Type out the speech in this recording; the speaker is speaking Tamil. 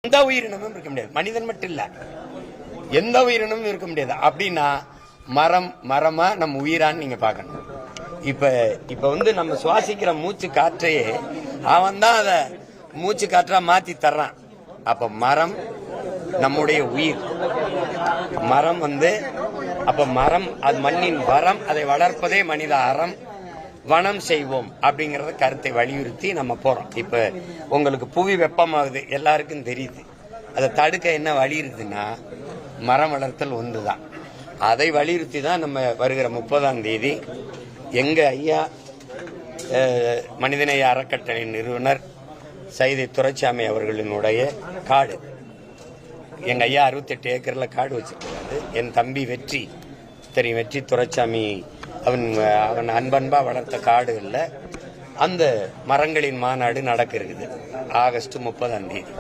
எந்த உயிரினமும் இருக்க முடியாது. மனிதன் மட்டும் இல்ல, எந்த உயிரினமும் இருக்க முடியாது. அப்படின்னா மரமா நம்ம உயிரான்னு நீங்க பாக்கணும். இப்ப நம்ம சுவாசிக்கிற மூச்சு காற்றையே அவன் தான் அத மூச்சு காற்றா மாத்தி தர்றான். அப்ப மரம் நம்முடைய உயிர். மரம் அப்ப மரம் அது மண்ணின் வரம், அதை வளர்ப்பதே மனித அறம். வனம் செய்வோம் அப்படிங்கறத கருத்தை வலியுறுத்தி நம்ம போறோம். இப்ப உங்களுக்கு புவி வெப்பமாகுது, எல்லாருக்கும் தெரியுது. அதை தடுக்க என்ன வழி இருக்குன்னா மரம் வளர்த்தல் ஒன்றுதான். அதை வலியுறுத்தி தான் நம்ம வருகிற 30ஆம் தேதி எங்க ஐயா மனிதநேய அறக்கட்டளை நிறுவனர் சைதை துரைசாமி அவர்களினுடைய காடு, எங்க ஐயா 68 ஏக்கர்ல காடு வச்சிருக்காரு. என் தம்பி வெற்றி தெரியும், வெற்றி துரைசாமி, அவன் அன்பன்பா வளர்த்த காடுகள்ல அந்த மரங்களின் மாநாடு நடக்க இருக்குது ஆகஸ்ட் 30ஆம் தேதி.